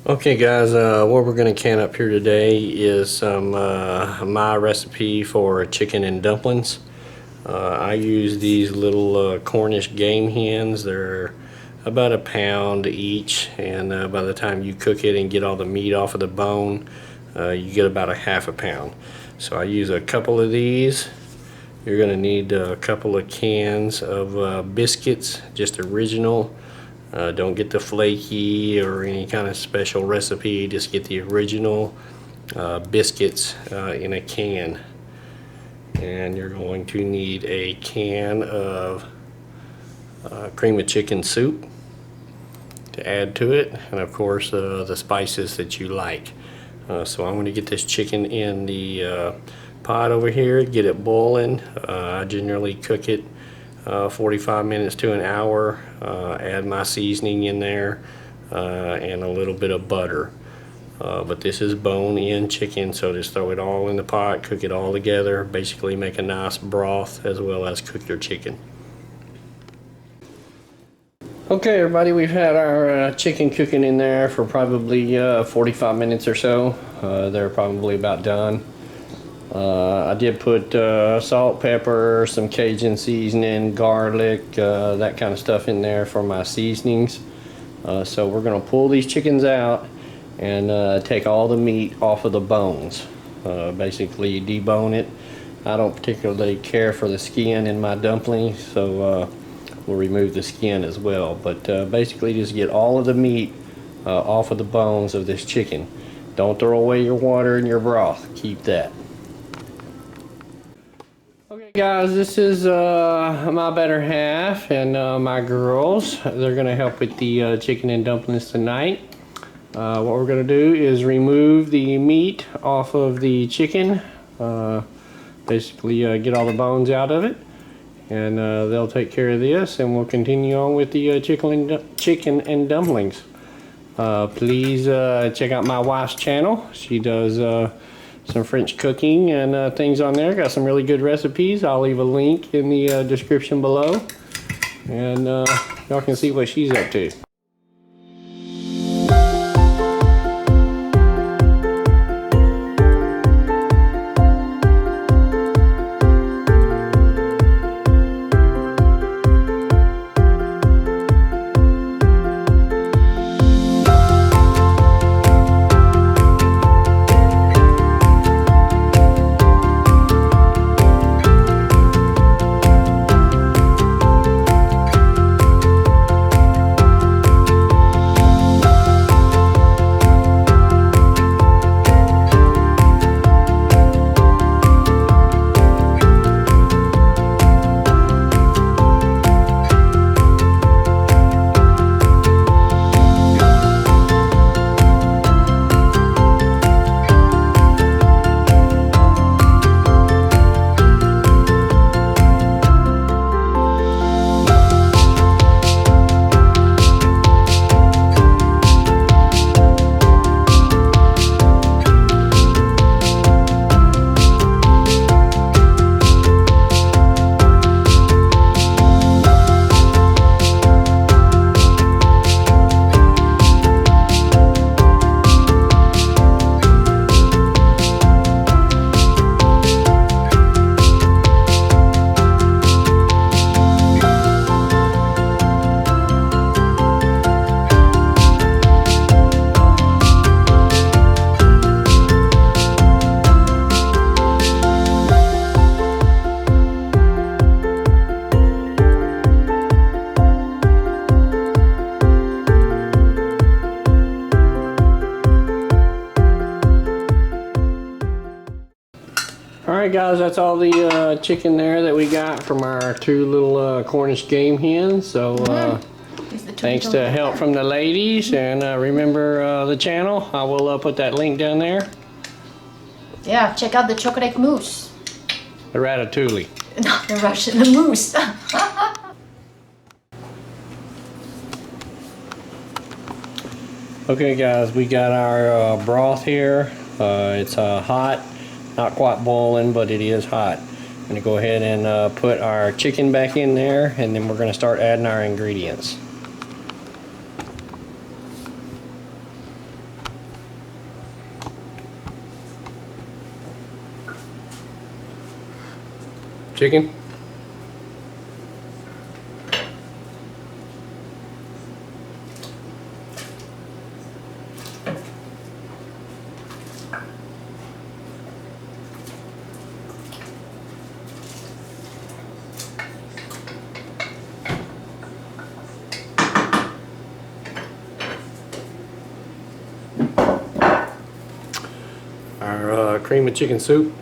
Okay guys, what we're going to can up here today is some my recipe for chicken and dumplings. I use these little Cornish game hens. They're about a pound each, and by the time you cook it and get all the meat off of the bone, you get about a half a pound. So I use a couple of these. You're going to need a couple of cans of biscuits, just original. Don't get the flaky or any kind of special recipe. Just get the original biscuits in a can. And you're going to need a can of cream of chicken soup to add to it, and of course the spices that you like. So I'm going to get this chicken in the pot over here, get it boiling. I generally cook it 45 minutes to an hour, add my seasoning in there and a little bit of butter. But this is bone-in chicken, so just throw it all in the pot, cook it all together, basically make a nice broth as well as cook your chicken. Okay everybody, we've had our chicken cooking in there for probably 45 minutes or so. They're probably about done. I did put salt, pepper, some Cajun seasoning, garlic, that kind of stuff in there for my seasonings. So we're going to pull these chickens out and take all the meat off of the bones. Basically debone it. I don't particularly care for the skin in my dumplings, so we'll remove the skin as well. But basically just get all of the meat off of the bones of this chicken. Don't throw away your water and your broth. Keep that. Okay guys, this is my better half and my girls. They're going to help with the chicken and dumplings tonight. What we're going to do is remove the meat off of the chicken. Basically get all the bones out of it. And they'll take care of this, and we'll continue on with the chicken and dumplings. Please check out my wife's channel. She does some French cooking and things on there. Got some really good recipes. I'll leave a link in the description below, and y'all can see what she's up to. Alright guys, that's all the chicken there that we got from our two little Cornish game hens. So thanks to help from the ladies, and remember the channel. I will put that link down there. Yeah, check out the chocolate mousse. The ratatouille. No, the Russian, the mousse. Okay guys, we got our broth here. It's hot. Not quite boiling, but it is hot. I'm going to go ahead and put our chicken back in there, and then we're going to start adding our ingredients. chicken. Our cream of chicken soup.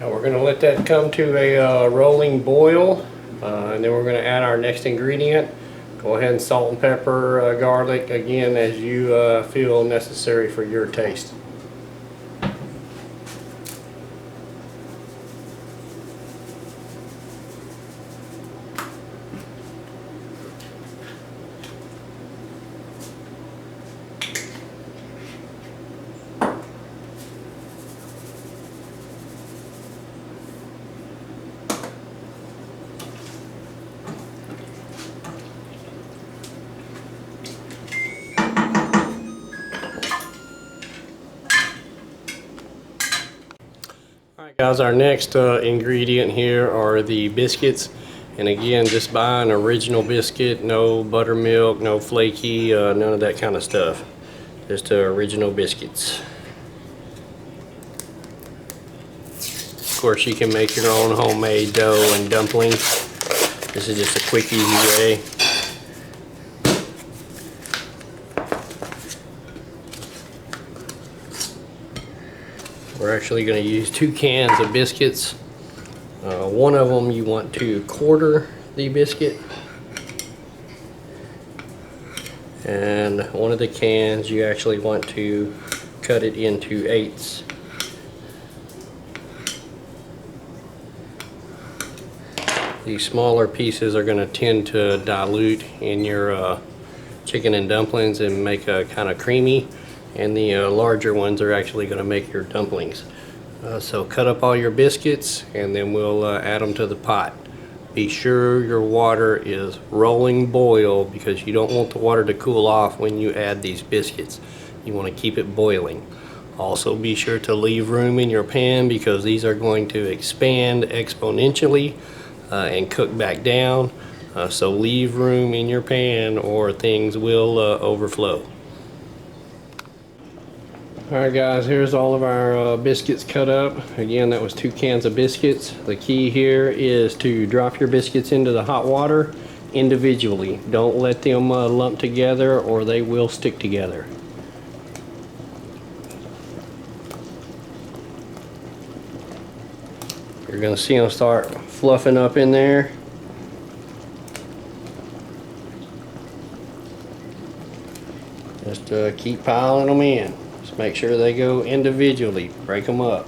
Now we're going to let that come to a rolling boil, and then we're going to add our next ingredient. Go ahead and salt and pepper, garlic, again as you feel necessary for your taste. Alright guys, our next ingredient here are the biscuits. And again, just buy an original biscuit, no buttermilk, no flaky, none of that kind of stuff. Just original biscuits. Of course, you can make your own homemade dough and dumplings. This is just a quick, easy way. We're actually going to use 2 cans of biscuits. One of them you want to quarter the biscuit, and one of the cans you actually want to cut it into 8ths. These smaller pieces are going to tend to dilute in your chicken and dumplings and make a kind of creamy, and the larger ones are actually going to make your dumplings. So cut up all your biscuits and then we'll add them to the pot. Be sure your water is rolling boil because you don't want the water to cool off when you add these biscuits. You want to keep it boiling. Also be sure to leave room in your pan because these are going to expand exponentially and cook back down. So leave room in your pan or things will overflow. Alright guys, here's all of our biscuits cut up. Again, that was 2 cans of biscuits. The key here is to drop your biscuits into the hot water individually. Don't let them lump together or they will stick together. You're going to see them start fluffing up in there. Just keep piling them in. Make sure they go individually. Break them up.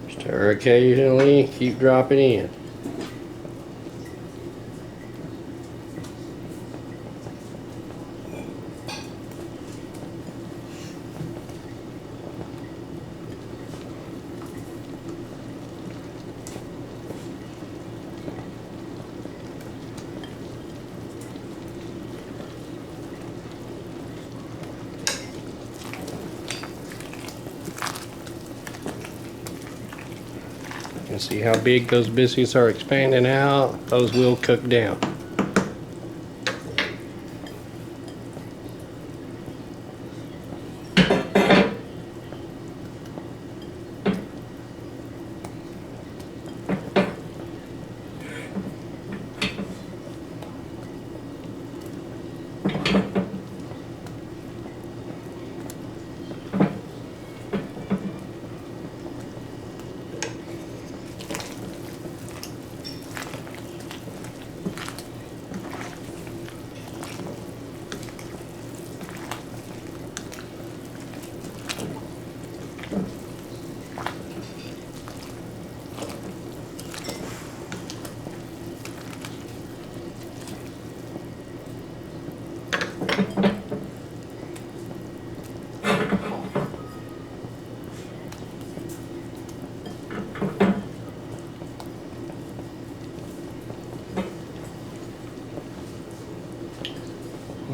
Stir occasionally, keep dropping in. And see how big those biscuits are expanding out. Those will cook down.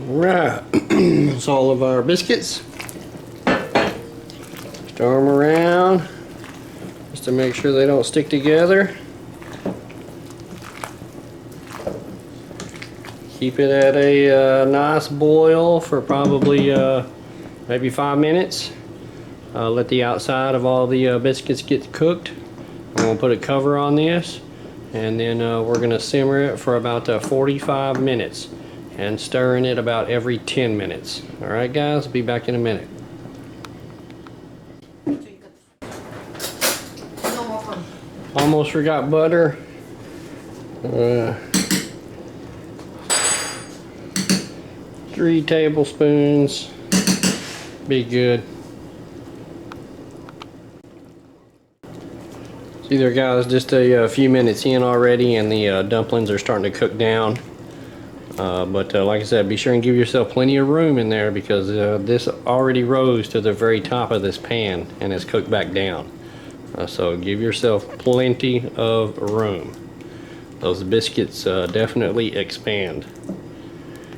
Alright, that's all of our biscuits. Stir them around just to make sure they don't stick together. Keep it at a nice boil for probably maybe 5 minutes. Let the outside of all the biscuits get cooked. I'm going to put a cover on this, and then we're going to simmer it for about 45 minutes. And stirring it about every 10 minutes. Alright guys, be back in a minute. Almost forgot butter. 3 tablespoons. Be good. See there guys, just a few minutes in already and the dumplings are starting to cook down. But like I said, be sure and give yourself plenty of room in there because this already rose to the very top of this pan and it's cooked back down. So give yourself plenty of room. Those biscuits definitely expand.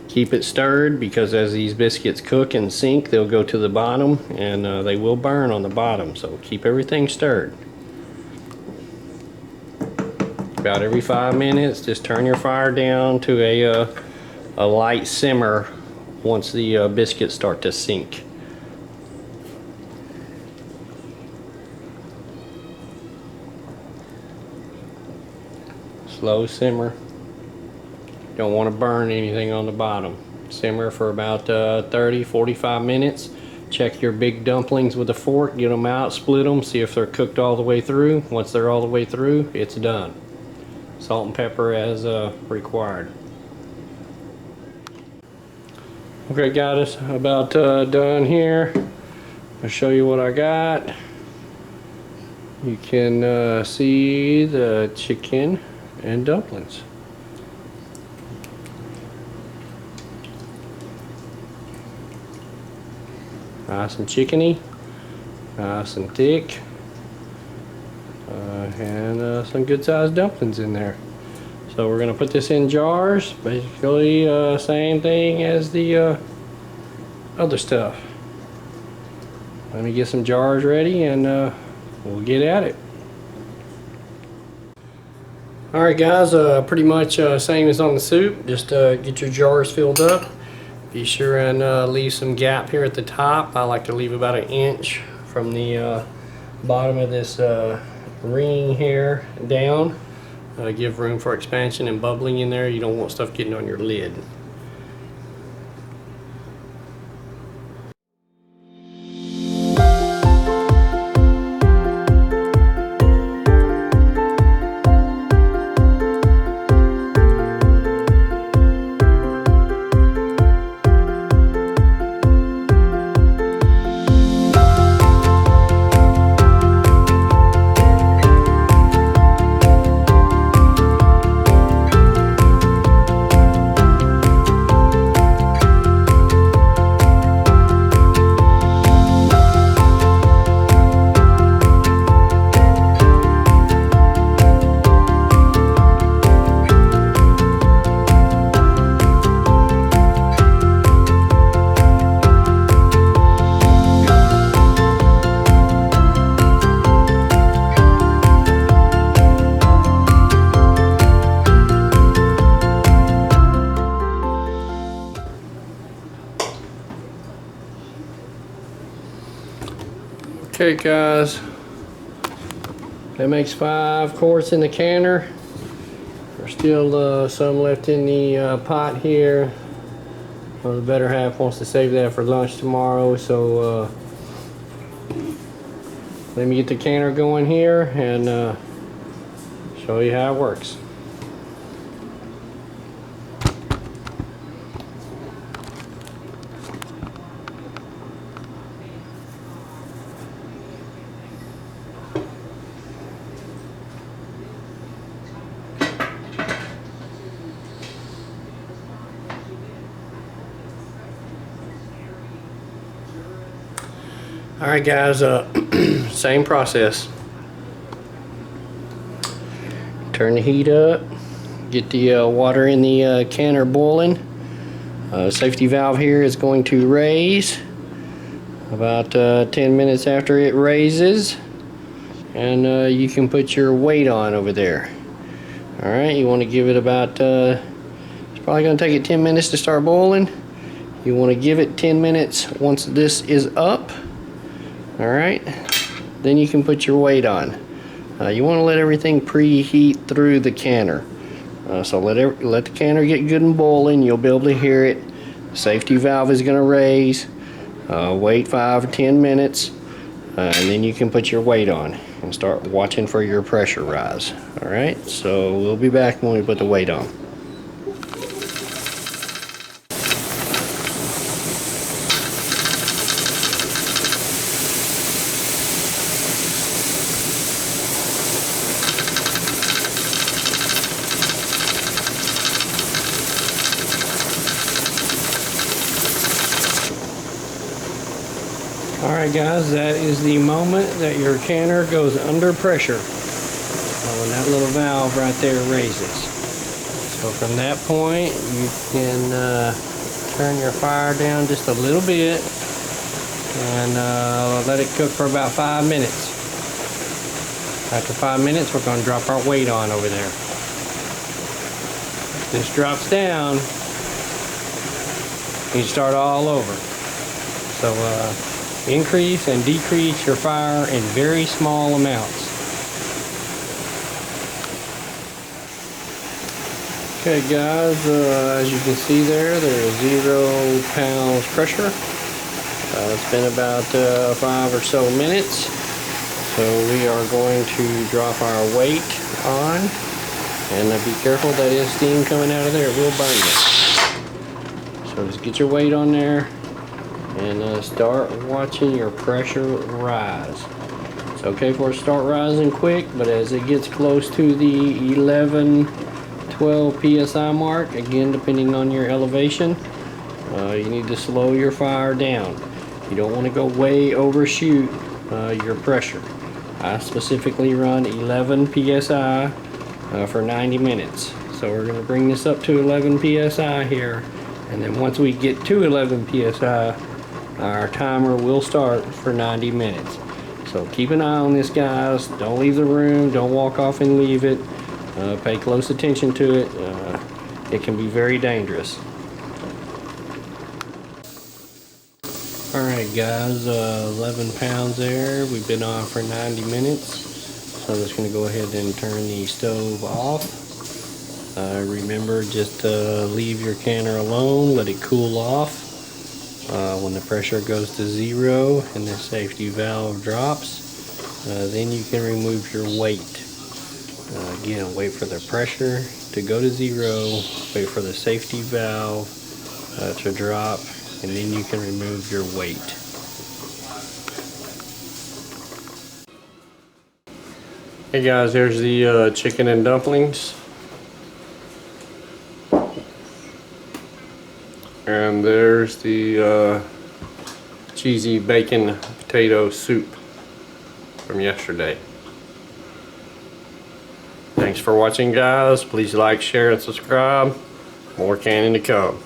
Keep it stirred because as these biscuits cook and sink, they'll go to the bottom and they will burn on the bottom. So keep everything stirred. About every 5 minutes, just turn your fire down to a light simmer once the biscuits start to sink. Slow simmer. Don't want to burn anything on the bottom. Simmer for about 30-45 minutes. Check your big dumplings with a fork, get them out, split them, see if they're cooked all the way through. Once they're all the way through, it's done. Salt and pepper as required. Okay guys, about done here. I'll show you what I got. You can see the chicken and dumplings. Nice and chickeny, nice and thick, and some good sized dumplings in there. So we're gonna put this in jars, basically same thing as the other stuff. Let me get some jars ready and we'll get at it. Alright guys, pretty much same as on the soup. Just get your jars filled up. Be sure and leave some gap here at the top. I like to leave about 1 inch from the bottom of this ring here down. Give room for expansion and bubbling in there. You don't want stuff getting on your lid. Okay guys, that makes 5 quarts in the canner. There's still some left in the pot here. Well, the better half wants to save that for lunch tomorrow, so let me get the canner going here and show you how it works. Alright guys, same process. Turn the heat up, get the water in the canner boiling. Safety valve here is going to raise about 10 minutes after it raises, and you can put your weight on over there. Alright, you want to give it about, it's probably going to take it 10 minutes to start boiling. You want to give it 10 minutes once this is up. Alright, then you can put your weight on. You want to let everything preheat through the canner. So let the canner get good and boiling. You'll be able to hear it. The safety valve is going to raise. Wait 5 or 10 minutes, and then you can put your weight on and start watching for your pressure rise. Alright, so we'll be back when we put the weight on. Alright guys, that is the moment that your canner goes under pressure. When that little valve right there raises. So from that point, you can turn your fire down just a little bit and let it cook for about 5 minutes. After 5 minutes, we're going to drop our weight on over there. If this drops down, you start all over. So increase and decrease your fire in very small amounts. Okay guys, as you can see there is 0 pounds pressure. It's been about 5 or so minutes. So we are going to drop our weight on, and be careful, that is steam coming out of there, it will burn you. So just get your weight on there and start watching your pressure rise. It's okay for it to start rising quick, but as it gets close to the 11-12 psi mark, again depending on your elevation, you need to slow your fire down. You don't want to go way overshoot your pressure. I specifically run 11 psi for 90 minutes. So we're going to bring this up to 11 psi here, and then once we get to 11 psi, our timer will start for 90 minutes. So keep an eye on this guys, don't leave the room, don't walk off and leave it, pay close attention to it, it can be very dangerous. Alright guys, 11 pounds there, we've been on for 90 minutes, so I'm just going to go ahead and turn the stove off. Remember, just leave your canner alone, let it cool off. When the pressure goes to 0 and the safety valve drops, then you can remove your weight. Again, wait for the pressure to go to 0, wait for the safety valve to drop, and then you can remove your weight. Hey guys, here's the chicken and dumplings. And there's the cheesy bacon potato soup from yesterday. Thanks for watching guys. Please like, share, and subscribe. More canning to come.